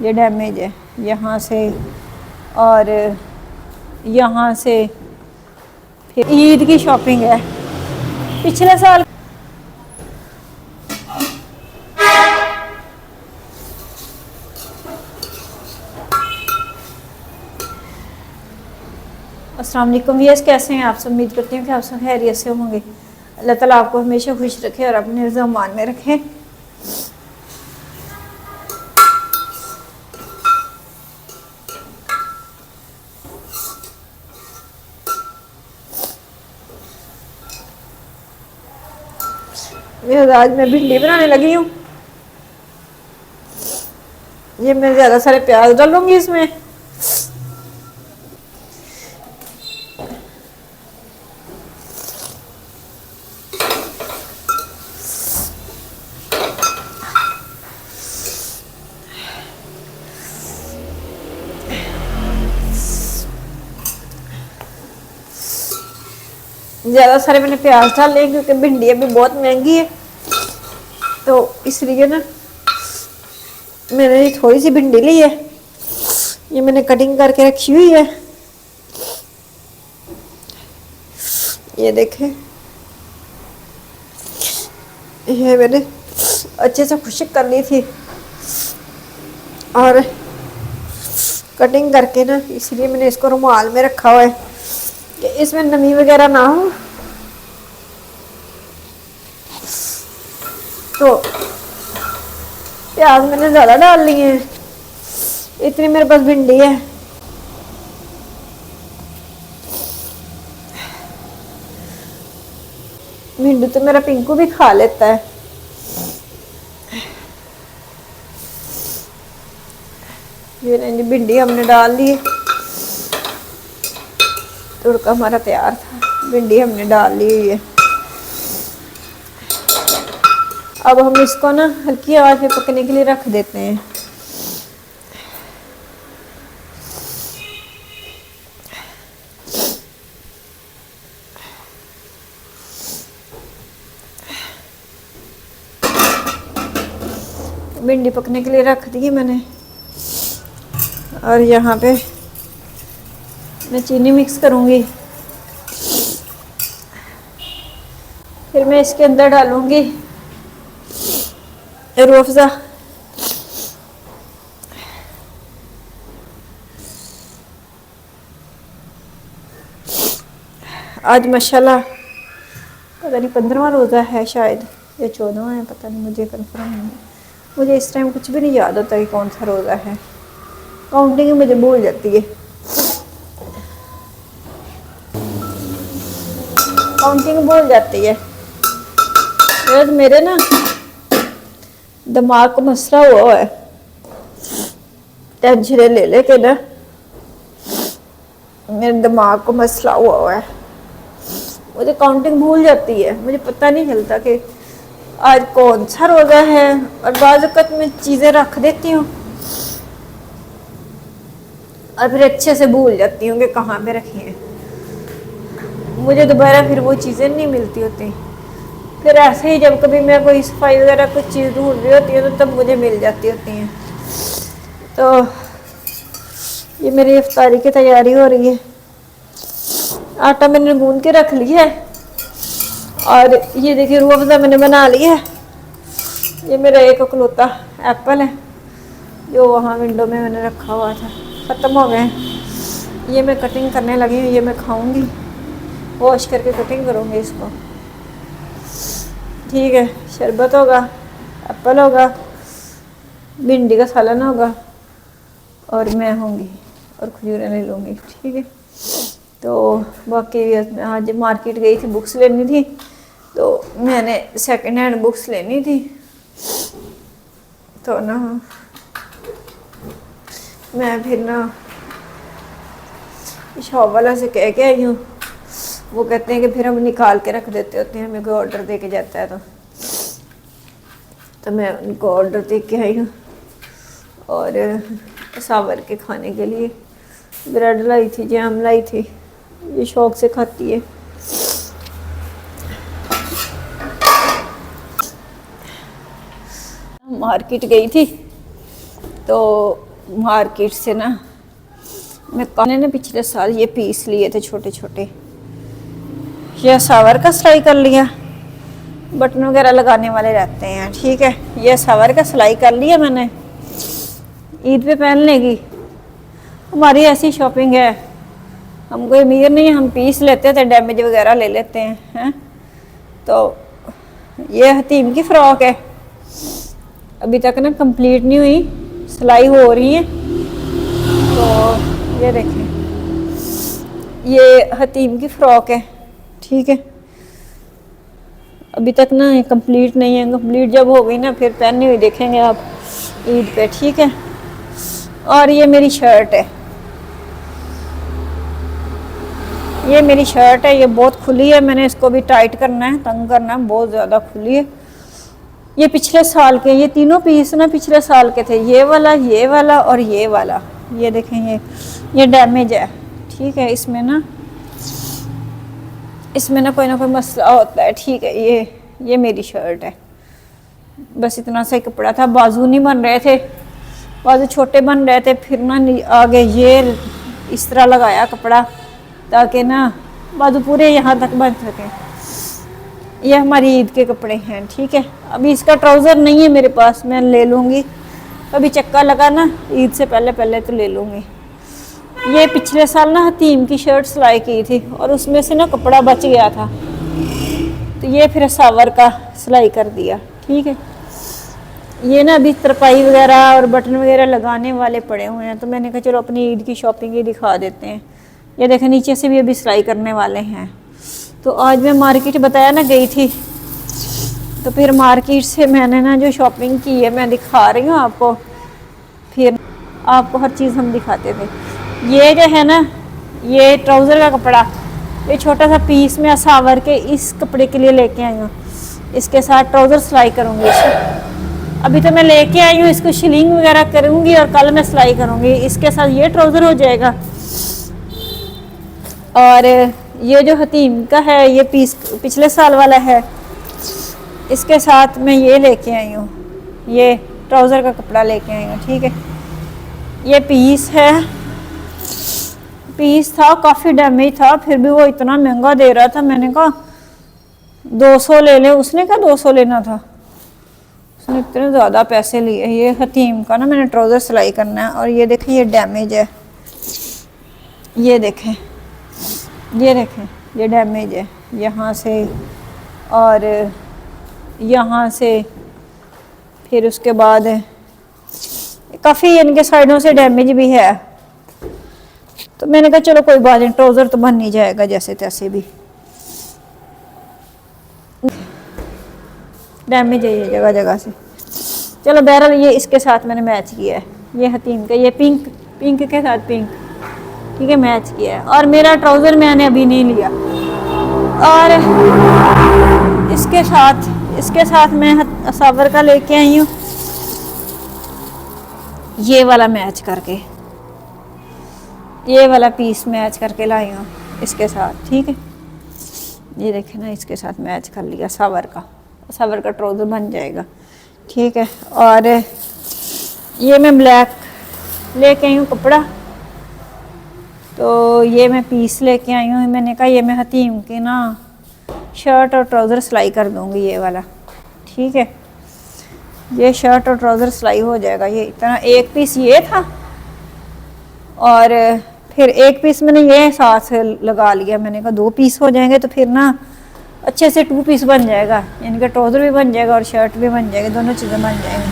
ये डैमेज है यहाँ से और यहाँ से। फिर ईद की शॉपिंग है पिछले साल। अस्सलाम वालेकुम व्यूअर्स, कैसे हैं आप सब? उम्मीद करती हूँ कि आप सब खैरियत से होंगे। अल्लाह ताला आपको हमेशा खुश रखे और अपने ज़मान में रखें। आज मैं भिंडी बनाने लगी हूँ। ये मैं ज़्यादा सारे प्याज डालूंगी इसमें। ज़्यादा सारे मैंने प्याज डाले क्योंकि भिंडी अभी बहुत महंगी है, तो इसलिए ना मैंने थोड़ी सी भिंडी ली है। ये मैंने कटिंग करके रखी हुई है। ये देखें, ये मैंने अच्छे से खुश्क कर ली थी और कटिंग करके ना, इसलिए मैंने इसको रुमाल में रखा हुआ है कि इसमें नमी वगैरह ना हो। तो प्याज मैंने ज़्यादा डाल लिए हैं, इतनी मेरे पास भिंडी है। भिंडी तो मेरा पिंकू भी खा लेता है। ये नहीं, भिंडी हमने डाल ली। तुड़का हमारा तैयार था, भिंडी हमने डाल ली हुई है। अब हम इसको ना हल्की आंच पे पकने के लिए रख देते हैं। भिंडी पकने के लिए रख दी मैंने और यहाँ पे मैं चीनी मिक्स करूँगी। फिर मैं इसके अंदर डालूँगी रूह अफ़ज़ा। आज माशाल्लाह पता नहीं 15वां रोज़ा है शायद या 14वां है, पता नहीं, मुझे कंफर्म नहीं है। मुझे इस टाइम कुछ भी नहीं याद होता कि कौन सा रोज़ा है। काउंटिंग मुझे भूल जाती है, काउंटिंग भूल जाती है। मेरे ना दिमाग को मसला हुआ है, टेंशन ले लेके ना मेरे दिमाग को मसला हुआ है। मुझे काउंटिंग भूल जाती है, मुझे पता नहीं चलता कि आज कौन सा रोज़ा है। और बाज़ वक़्त मैं चीज़ें रख देती हूँ और फिर अच्छे से भूल जाती हूँ कि कहाँ पे रखी हैं। मुझे दोबारा फिर वो चीज़ें नहीं मिलती होती। फिर ऐसे ही जब कभी मैं कोई सफाई वगैरह कुछ चीज़ ढूंढ रही होती है तो तब मुझे मिल जाती होती हैं। तो ये मेरी इफ्तारी की तैयारी हो रही है। आटा मैंने गूंद के रख लिया है और ये देखिए रूह अफ़ज़ा मैंने बना ली है। ये मेरा एक इकलौता एप्पल है जो वहाँ विंडो में मैंने रखा हुआ था, ख़त्म हो गए। ये मैं कटिंग करने लगी हूँ, ये मैं खाऊंगी, वॉश करके कटिंग करूँगी इसको। ठीक है, शरबत होगा, एप्पल होगा, भिंडी का सालन होगा और मैं होंगी और खजूरें ले लूँगी। ठीक है, तो बाकी आज मार्केट गई थी, बुक्स लेनी थी, तो मैंने सेकंड हैंड बुक्स लेनी थी। तो ना मैं फिर ना शॉप वाला से कह के आई हूँ। वो कहते हैं कि फिर हम निकाल के रख देते होते हैं, हमें कोई ऑर्डर दे के जाता है तो मैं उनको ऑर्डर दे के आई हूँ। और सावर के खाने के लिए ब्रेड लाई थी, जैम लाई थी, ये शौक से खाती है। मार्केट गई थी तो मार्केट से ना मैंने ना पिछले साल ये पीस लिए थे छोटे छोटे। ये सावर का सिलाई कर लिया, बटन वगैरह लगाने वाले रहते हैं, ठीक है। ये सावर का सिलाई कर लिया मैंने, ईद पे पहन लेगी। हमारी ऐसी शॉपिंग है, हम कोई अमीर नहीं है, हम पीस लेते थे, डैमेज वगैरह ले लेते हैं। तो ये हतीम की फ्रॉक है, अभी तक ना कंप्लीट नहीं हुई, सिलाई हो रही है। तो ये देखें, ये हतीम की फ्रॉक है, ठीक है। अभी तक ना ये कंप्लीट नहीं है, कंप्लीट जब हो गई ना फिर पहनी हुई देखेंगे आप ईद पे, ठीक है। और ये मेरी शर्ट है, ये मेरी शर्ट है, ये बहुत खुली है, मैंने इसको भी टाइट करना है, तंग करना है, बहुत ज़्यादा खुली है। ये पिछले साल के, ये तीनों पीस ना पिछले साल के थे, ये वाला और ये वाला। ये देखें, ये डैमेज है, ठीक है। इसमें ना कोई ना कोई मसला होता है, ठीक है। ये मेरी शर्ट है, बस इतना सा ही कपड़ा था, बाजू नहीं बन रहे थे, बाजू छोटे बन रहे थे, फिर ना आगे ये इस तरह लगाया कपड़ा ताकि ना बाजू पूरे यहाँ तक बन सके। ये हमारी ईद के कपड़े हैं, ठीक है। अभी इसका ट्राउज़र नहीं है मेरे पास, मैं ले लूँगी, अभी चक्का लगा ना ईद से पहले तो ले लूँगी। ये पिछले साल ना हतीम की शर्ट सिलाई की थी और उसमें से ना कपड़ा बच गया था, तो ये फिर सावर का सिलाई कर दिया, ठीक है। ये ना अभी तरपाई वगैरह और बटन वगैरह लगाने वाले पड़े हुए हैं, तो मैंने कहा चलो अपनी ईद की शॉपिंग ही दिखा देते हैं। ये देखें, नीचे से भी अभी सिलाई करने वाले हैं। तो आज मैं मार्केट बताया ना गई थी, तो फिर मार्केट से मैंने ना जो शॉपिंग की है मैं दिखा रही हूँ आपको, फिर आपको हर चीज़ हम दिखाते थे। ये जो है ना, ये ट्राउज़र का कपड़ा, ये छोटा सा पीस में सावर के इस कपड़े के लिए लेके आई हूँ, इसके साथ ट्राउज़र सिलाई करूँगी। अभी तो मैं लेके आई हूँ, इसको शिलिंग वगैरह करूँगी और कल मैं सिलाई करूँगी। इसके साथ ये ट्राउज़र हो जाएगा, और ये जो हतीम का है ये पीस पिछले साल वाला है, इसके साथ मैं ये लेके आई हूँ, ये ट्राउज़र का कपड़ा लेके आई हूँ, ठीक है। ये पीस है, पीस था, काफ़ी डैमेज था, फिर भी वो इतना महंगा दे रहा था, मैंने कहा 200 ले ले, उसने कहा 200 लेना था, उसने इतने ज़्यादा पैसे लिए। ये हतीम का ना मैंने ट्राउज़र सिलाई करना है, और ये देखें ये डैमेज है, ये देखें ये डैमेज है यहाँ से और यहाँ से, फिर उसके बाद काफ़ी इनके साइडों से डैमेज भी है। तो मैंने कहा चलो कोई बात नहीं, ट्राउज़र तो बन नहीं जाएगा जैसे तैसे भी। डैमेज है ये जगह जगह से। चलो बहरहाल ये इसके साथ मैंने मैच किया है, ये हतीम का, ये पिंक के साथ पिंक, ठीक है, मैच किया है। और मेरा ट्राउज़र मैंने अभी नहीं लिया, और इसके साथ मैं सावर का लेके आई हूँ, ये वाला मैच करके, ये वाला पीस मैच करके लाई हूँ इसके साथ, ठीक है। ये देखें ना, इसके साथ मैच कर लिया सावर का ट्राउज़र बन जाएगा, ठीक है। और ये मैं ब्लैक लेके आई हूँ कपड़ा, तो ये मैं पीस लेके आई हूँ। मैंने कहा ये मैं हतीम की ना शर्ट और ट्राउज़र सिलाई कर दूँगी, ये वाला, ठीक है। ये शर्ट और ट्राउज़र सिलाई हो जाएगा। ये इतना एक पीस ये था, और फिर एक पीस मैंने ये साथ लगा लिया, मैंने कहा 2 पीस हो जाएंगे तो फिर ना अच्छे से 2 पीस बन जाएगा, इनका ट्राउज़र भी बन जाएगा और शर्ट भी बन जाएगी, दोनों चीज़ें बन जाएंगी।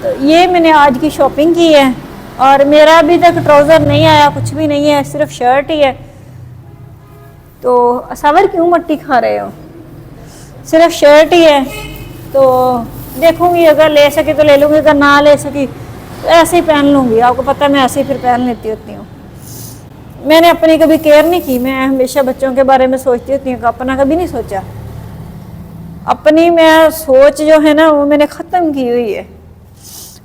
तो ये मैंने आज की शॉपिंग की है, और मेरा अभी तक ट्राउज़र नहीं आया, कुछ भी नहीं है, सिर्फ शर्ट ही है। तो सावर क्यों मट्टी खा रहे हो, सिर्फ शर्ट ही है। तो देखूंगी, अगर ले सके तो ले लूँगी, अगर ना ले सकी तो ऐसे ही पहन लूँगी। आपको पता है मैं ऐसे ही फिर पहन लेती होती हूँ। मैंने अपनी कभी केयर नहीं की, मैं हमेशा बच्चों के बारे में सोचती होती हूँ, अपना कभी नहीं सोचा। अपनी मैं सोच जो है ना वो मैंने ख़त्म की हुई है।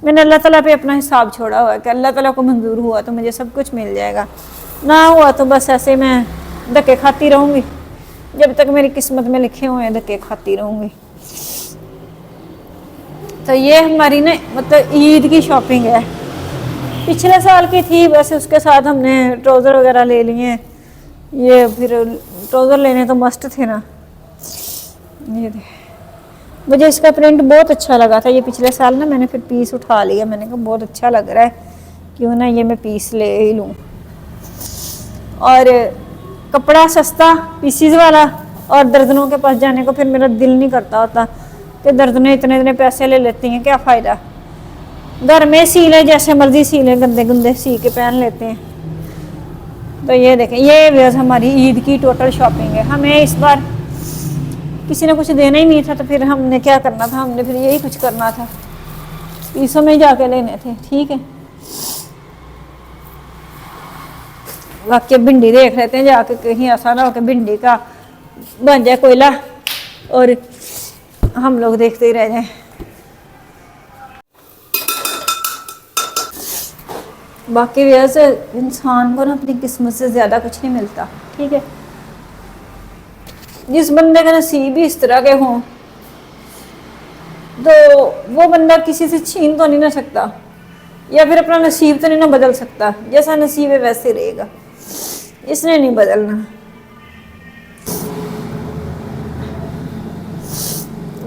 मैंने अल्लाह ताला पे अपना हिसाब छोड़ा हुआ है कि अल्लाह ताला को मंजूर हुआ तो मुझे सब कुछ मिल जाएगा, ना हुआ तो बस ऐसे मैं धक्के खाती रहूँगी, जब तक मेरी किस्मत में लिखे हुए हैं धक्के खाती रहूँगी। तो ये हमारी ना मतलब ईद की शॉपिंग है, पिछले साल की थी, वैसे उसके साथ हमने ट्राउज़र वगैरह ले लिए हैं। ये फिर ट्राउज़र लेने तो मस्त थे ना। ये मुझे इसका प्रिंट बहुत अच्छा लगा था, ये पिछले साल ना मैंने फिर पीस उठा लिया, मैंने कहा बहुत अच्छा लग रहा है, क्यों ना ये मैं पीस ले ही लूँ। और कपड़ा सस्ता पीसीज वाला, और दर्जनों के पास जाने को फिर मेरा दिल नहीं करता होता कि दर्जनें इतने इतने पैसे ले लेती हैं, क्या फ़ायदा। घर में सी लें, जैसे मर्जी सी लें, गंदे गंदे सी के पहन लेते हैं। तो ये देखें, ये व्यवस्था हमारी ईद की टोटल शॉपिंग है। हमें इस बार किसी ने कुछ देना ही नहीं था, तो फिर हमने क्या करना था, हमने फिर यही कुछ करना था, पीसों में जाके लेने थे। ठीक है, वाकई भिंडी देख लेते हैं जाके, कहीं ऐसा ना हो कि भिंडी का बन जाए कोयला और हम लोग देखते ही रह जाएं। बाकी वैसे इंसान को ना अपनी किस्मत से ज़्यादा कुछ नहीं मिलता। ठीक है, जिस बंदे का नसीब ही इस तरह के हों तो वो बंदा किसी से छीन तो नहीं ना सकता, या फिर अपना नसीब तो नहीं ना बदल सकता। जैसा नसीब है वैसे रहेगा, इसने नहीं बदलना।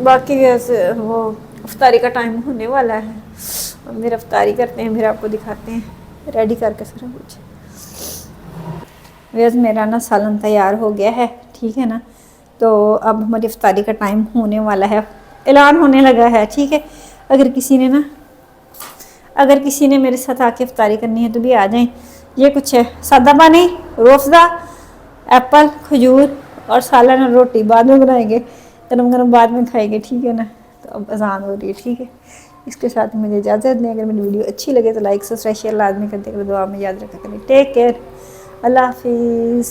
बाकी वैसे वो इफ्तारी का टाइम होने वाला है, मेरा इफ्तारी करते हैं, फिर आपको दिखाते हैं रेडी करके सारा कुछ। वैसे मेरा ना सालन तैयार हो गया है। ठीक है ना, तो अब हमारी इफ्तारी का टाइम होने वाला है, ऐलान होने लगा है। ठीक है, अगर किसी ने मेरे साथ आके इफ्तारी करनी है तो भी आ जाएं। ये कुछ है, सादा पानी, रोफ़ज़ा, एप्पल, खजूर और सालन और रोटी बाद में बनाएंगे, गरम गरम बाद में खाएंगे। ठीक है ना, तो अब अजान हो रही है। ठीक है, इसके साथ मुझे इजाज़त दें। अगर मेरी वीडियो अच्छी लगे तो लाइक सब्सक्राइब शेयर लाजमी करते, दुआ में याद रखा करें। टेक केयर, अल्लाह हाफिज़।